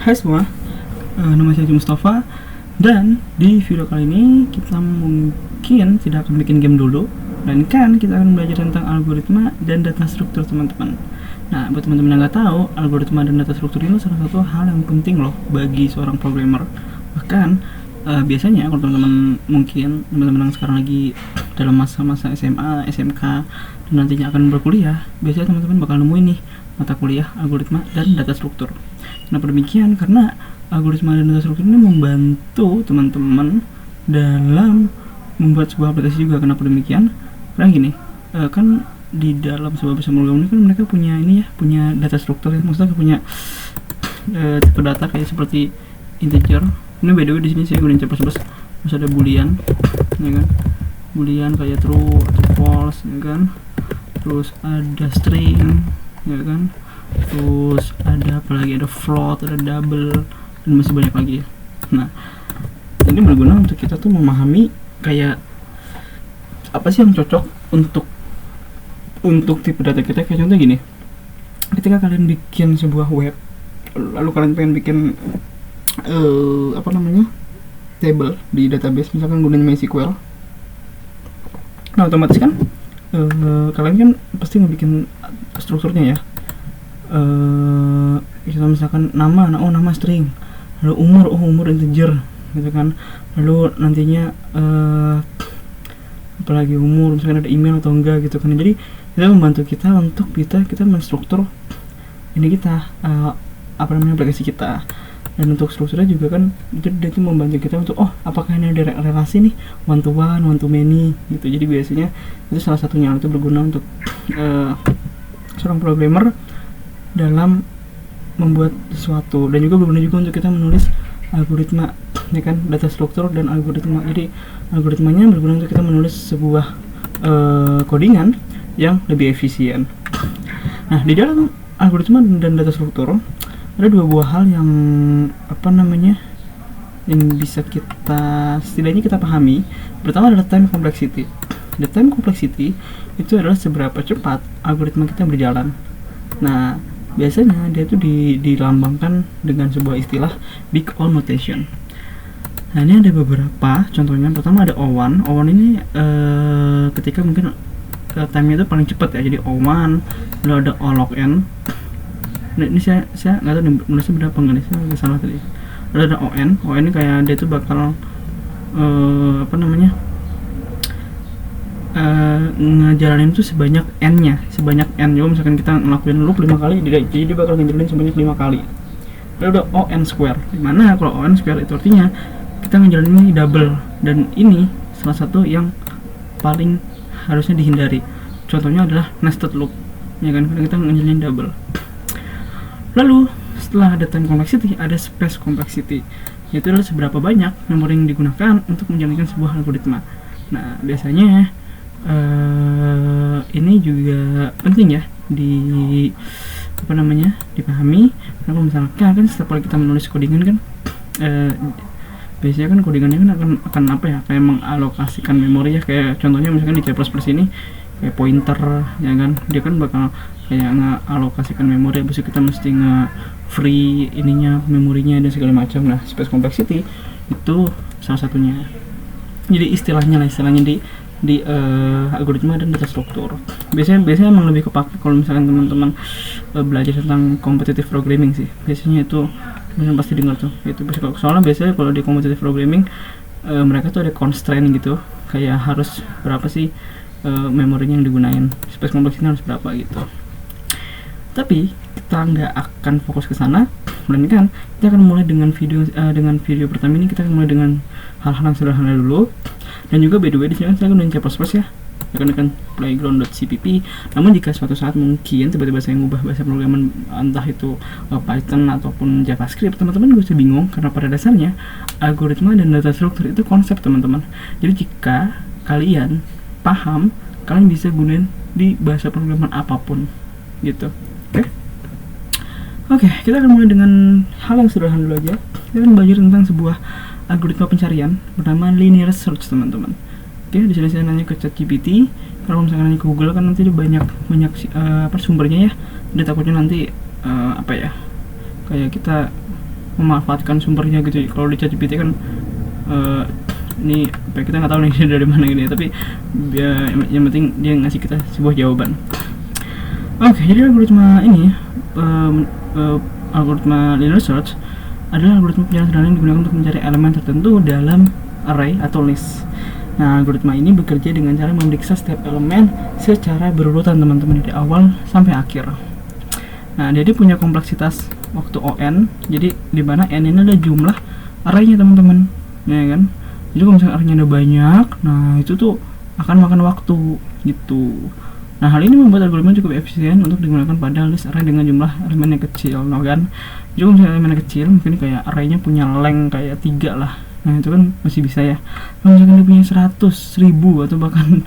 Hai semua, nama saya Mustafa. Dan di video kali ini kita mungkin tidak akan bikin game dulu, melainkan kita akan belajar tentang algoritma dan data struktur, teman-teman. Nah, buat teman-teman yang nggak tahu, algoritma dan data struktur ini salah satu hal yang penting loh bagi seorang programmer. Bahkan biasanya kalau teman-teman yang sekarang lagi dalam masa-masa SMA, SMK, dan nantinya akan berkuliah, biasanya teman-teman bakal nemuin nih mata kuliah algoritma dan data struktur. Kenapa demikian? Karena algoritma dan data struktur ini membantu teman-teman dalam membuat sebuah aplikasi juga. Kenapa demikian? Karena gini, kan di dalam sebuah bahasa pemrograman ini kan mereka punya punya data struktur ya, maksudnya punya tipe data kayak seperti integer. Ini by the way di sini saya gunain C++, terus ada boolean, ya kan? Boolean kayak true atau false, ya kan? Terus ada string, ya kan? Terus ada apa lagi, ada float, ada double, dan masih banyak lagi ya. Nah, ini berguna untuk kita tuh memahami kayak apa sih yang cocok untuk tipe data kita. Kayak contoh gini, ketika kalian bikin sebuah web, lalu kalian pengen bikin table di database, misalkan gunain MySQL. Nah, otomatis kan kalian kan pasti ngebikin strukturnya ya. Kita misalkan nama string, lalu umur integer gitu kan, lalu nantinya apalagi umur, misalkan ada email atau enggak gitu kan. Jadi itu membantu kita untuk kita menstruktur ini kita aplikasi kita. Dan untuk strukturnya juga kan dia itu membantu kita untuk apakah ini ada relasi nih one to many gitu. Jadi biasanya itu salah satunya itu berguna untuk seorang programmer dalam membuat sesuatu, dan juga berguna juga untuk kita menulis algoritma, ya kan, data struktur dan algoritma. Jadi algoritmanya berguna untuk kita menulis sebuah codingan yang lebih efisien. Nah, di dalam algoritma dan data struktur ada dua buah hal yang yang bisa setidaknya kita pahami. Pertama adalah time complexity. The time complexity itu adalah seberapa cepat algoritma kita berjalan. Nah, biasanya dia tuh dilambangkan dengan sebuah istilah big O notation. Nah, ini ada beberapa contohnya. Pertama ada O1. O1 ini ketika mungkin time-nya itu paling cepat ya. Jadi O1, lalu ada O log n. Nah, ini saya nggak tahu nulisnya berapa nggak nih, saya agak salah tadi. Lalu ada ON ini kayak dia tuh bakal ngejalanin tuh sebanyak n-nya, sebanyak n. Jadi misalkan kita ngelakuin loop 5 kali, jadi dia bakal ngejalanin sebanyak 5 kali. Lalu ada ON square, dimana kalau ON square itu artinya kita ngejalanin double, dan ini salah satu yang paling harusnya dihindari. Contohnya adalah nested loop, ya kan, karena kita ngejalanin double. Lalu setelah ada time complexity, ada space complexity, yaitu adalah seberapa banyak memori yang digunakan untuk menjalankan sebuah algoritma. Nah, biasanya ini juga penting ya dipahami. Karena misalkan kan setiap kali kita menulis codingan kan biasanya kan codingannya kan akan kayak mengalokasikan memori ya. Kayak contohnya misalkan di C++ ini kayak pointer, ya kan, dia kan bakal kayak ngealokasikan memori, habis itu kita mesti nge-free memorinya dan segala macam. Nah, space complexity itu salah satunya. Jadi istilahnya di algoritma dan data struktur. Biasanya emang lebih kepake kalau misalkan teman-teman belajar tentang competitive programming sih. Biasanya itu pasti dengar tuh. Itu soalnya biasanya kalau di competitive programming mereka tuh ada constraint gitu, kayak harus berapa sih memorinya yang digunain, space complexity harus berapa gitu. Tapi kita nggak akan fokus ke sana, melainkan kita akan mulai dengan video pertama ini. Kita akan mulai dengan hal-hal yang sederhana dulu. Dan juga by the way di sini saya gunain C++ ya, akan playground.cpp. Namun jika suatu saat mungkin tiba-tiba saya ngubah bahasa pemrograman, entah itu Python ataupun JavaScript, teman-teman gak usah bingung, karena pada dasarnya algoritma dan data struktur itu konsep, teman-teman. Jadi jika kalian paham, kalian bisa gunain di bahasa pemrograman apapun gitu. Oke, kita akan mulai dengan hal yang sederhana dulu aja. Kita akan belajar tentang sebuah algoritma pencarian bernama linear search, teman-teman. Oke, di sini saya nanya ke ChatGPT. Kalau misalkan nanya ke Google kan nanti ada banyak sumbernya ya. Dia takutnya nanti kayak kita memanfaatkan sumbernya gitu. Kalau di ChatGPT kan ini kita nggak tahu nih dari mana gini, tapi yang penting dia ngasih kita sebuah jawaban. Oke, jadi algoritma ini algoritma linear search adalah algoritma pencarian sederhana yang digunakan untuk mencari elemen tertentu dalam array atau list. Nah, algoritma ini bekerja dengan cara memeriksa setiap elemen secara berurutan teman-teman, dari awal sampai akhir. Nah, dia punya kompleksitas waktu ON, jadi di mana N ini adalah jumlah arraynya teman-teman, ya kan? Jadi kalau misalnya arraynya ada banyak, nah itu tuh akan makan waktu gitu. Nah, hal ini membuat algoritma cukup efisien untuk digunakan pada list array dengan jumlah elemen yang kecil, kan? Jadi kalau misalnya elemen kecil, mungkin kayak arraynya punya length kayak 3 lah. Nah, itu kan masih bisa ya. Kalau misalkan dia punya 100, 1000 atau bahkan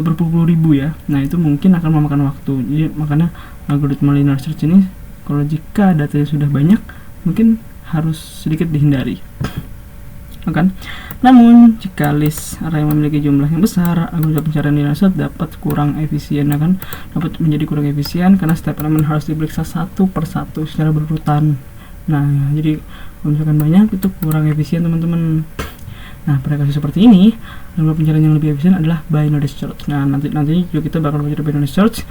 berpuluh-puluh ribu ya, nah itu mungkin akan memakan waktu. Jadi makanya algoritma linear search ini, kalau jika datanya sudah banyak, mungkin harus sedikit dihindari, kan? Namun jika list array memiliki jumlah yang besar, algoritma pencarian linear search dapat kurang efisien, kan? Dapat menjadi kurang efisien karena setiap elemen harus diperiksa satu persatu secara berurutan. Nah, jadi kalau misalkan banyak itu kurang efisien teman-teman. Nah, pada kasus seperti ini, algoritma pencarian yang lebih efisien adalah binary search. Nah, nanti juga kita bakal belajar binary search,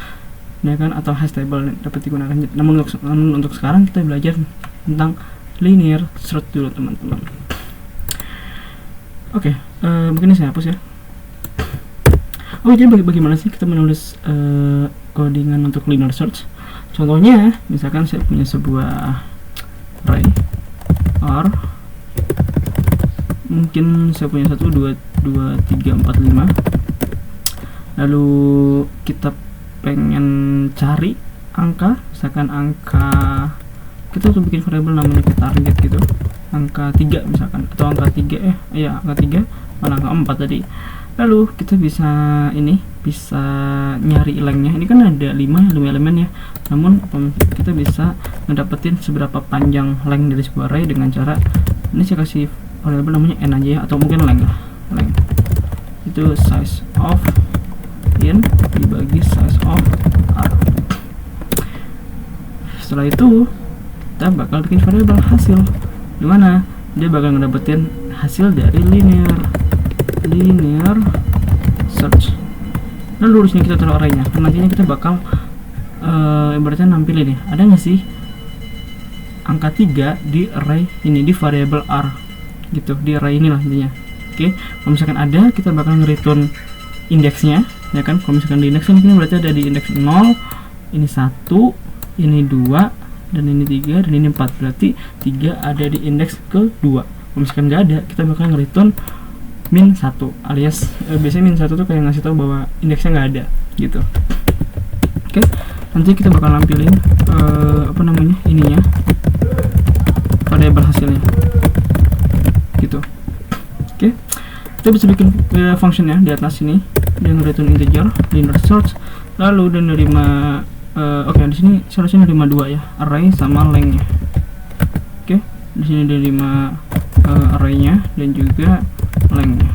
ya kan, atau hash table dapat digunakan. Namun untuk sekarang kita belajar tentang linear search dulu teman-teman. Oke, mungkin saya hapus ya. Jadi bagaimana sih kita menulis codingan untuk linear search? Contohnya, misalkan saya punya sebuah array R, mungkin saya punya 1, 2, 3, 4, 5. Lalu kita pengen cari angka, misalkan angka, kita tuh bikin variabel namanya target gitu, angka 3 misalkan, atau angka 3 angka 3 mana angka 4 tadi. Lalu kita bisa nyari lengthnya. Ini kan ada 5 elemen ya, namun kita bisa ngedapetin seberapa panjang length dari sebuah array dengan cara ini saya kasih variabel namanya n aja ya, atau mungkin length itu size of in dibagi size of r. Setelah itu kita bakal bikin variabel hasil, dimana dia bakal ngedapetin hasil dari linear search. Lalu di sini kita taruh arraynya, karena nantinya kita bakal ibaratnya nampilin nih, ada nggak sih angka 3 di array ini, di variabel r gitu, di array inilah intinya. Oke, kalau misalkan ada, kita bakal nge-return indeksnya, ya kan? Kalau misalkan di indeks ini berarti ada di indeks 0, ini 1, ini 2, dan ini 3, dan ini 4. Berarti 3 ada di indeks ke-2. Kalau misalkan nggak ada, kita bakal nge-return min 1, alias biasanya min 1 tuh kayak ngasih tahu bahwa indeksnya nggak ada gitu. Oke, nanti kita bakal nampilin ininya, variabel hasilnya gitu. Oke, kita bisa bikin functionnya di atas sini, yang return integer linear search, lalu dan nerima di sini seharusnya nerima 2 ya, array sama lengthnya. Oke, di sini nerima arraynya dan juga lengthnya.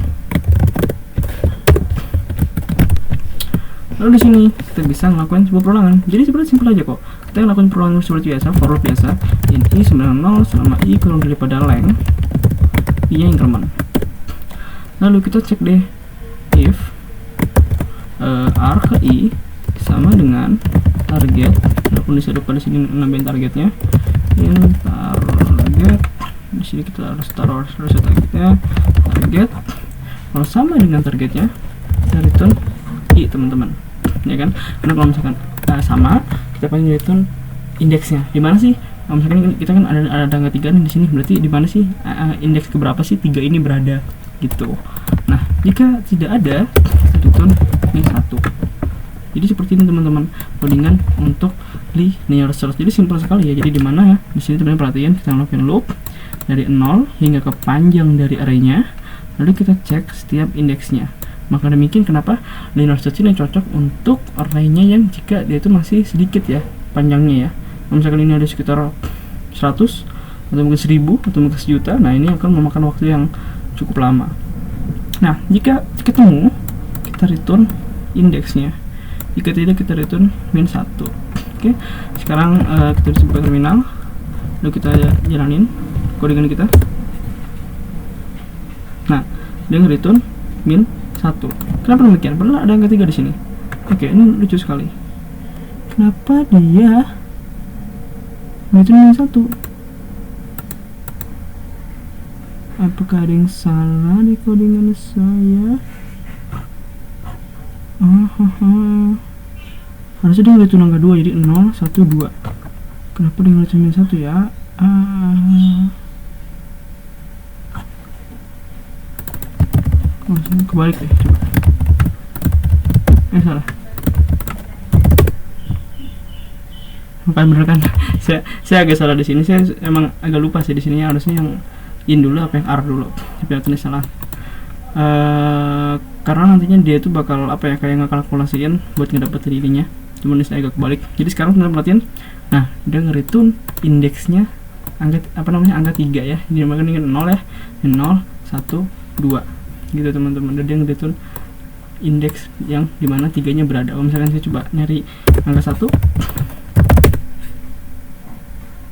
Lalu di sini kita bisa ngelakuin sebuah perulangan. Jadi sebenarnya simpel aja kok. Kita ngelakuin perulangan seperti biasa, for loop biasa. In i 90 selama i kurang daripada length, i nya increment. Lalu kita cek deh if r ke i sama dengan target. Walaupun bisa lupa di sini nambahin targetnya. In target, di sini kita harus taruh targetnya, target. Kalau sama dengan targetnya, kita return i teman-teman, ya kan? Karena kalau misalkan sama, kita pengen return indeksnya. Di mana sih? Kalau misalkan kita kan ada angka 3 nih di sini, berarti di mana sih indeks keberapa sih 3 ini berada gitu. Nah, jika tidak ada, kita return ini 1. Jadi seperti ini teman-teman, codingan untuk linear search. Jadi simpel sekali ya. Jadi di mana ya? Di sini teman-teman perhatian, kita ngelakuin loop dari 0 hingga ke panjang dari arraynya. Lalu kita cek setiap indeksnya. Maka demikian kenapa linear search ini cocok untuk arraynya yang jika dia itu masih sedikit ya panjangnya ya. Kalau misalkan ini ada sekitar 100 atau mungkin 1000 atau mungkin 1.000.000, nah ini akan memakan waktu yang cukup lama. Nah, jika ketemu, kita return indeksnya. Jika tidak, kita return min 1. Oke, sekarang kita bisa buka terminal. lalu kita jalanin codingan kita. Nah, dia nge-return min 1. Kenapa demikian? Padahal ada angka 3 di sini. Oke, ini lucu sekali. Kenapa dia nge-return min 1? Apakah ada yang salah di codingan saya? Harusnya dia nge-return angka 2, jadi 0, 1, 2. Kenapa dia nge-return min 1 ya? Kebalik deh, coba. Salah. Bukan bener kan? saya agak salah di sini. Saya emang agak lupa sih di sini, harusnya yang in dulu apa yang R dulu. Tapi ini salah. Karena nantinya dia itu bakal apa ya, kayak ngekalkulasiin buat ngedapet ininya. Cuman saya agak kebalik. Jadi sekarang teman perhatiin. Nah, dia nge-return indeksnya angka angka 3 ya. Jadi makanya ini 0 ya. 0, 1, 2. Gitu teman-teman. Dan dia nge-return indeks yang dimana 3-nya berada. Kalau misalkan saya coba nyari angka 1,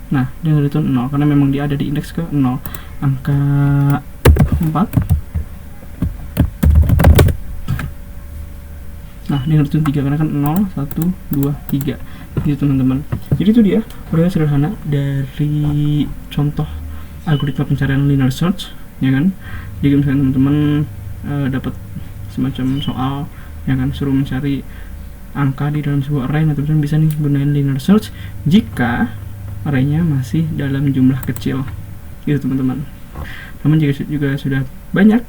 nah dia nge-return 0 karena memang dia ada di indeks ke 0. Angka 4, nah dia nge-return 3 karena kan 0, 1, 2, 3 gitu teman-teman. Jadi itu dia proyek sederhana dari contoh algoritma pencarian linear search, ya kan. Jadi misalnya teman-teman dapat semacam soal, ya kan, suruh mencari angka di dalam sebuah array, nah teman-teman bisa nih gunain linear search jika arraynya masih dalam jumlah kecil gitu teman-teman. Namun jika juga sudah banyak,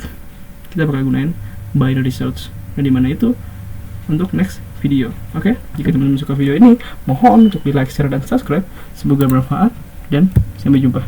kita bakal gunain binary search. Nah dimana itu untuk next video. Oke, jika teman-teman suka video ini, mohon untuk di like, share, dan subscribe. Semoga bermanfaat dan sampai jumpa.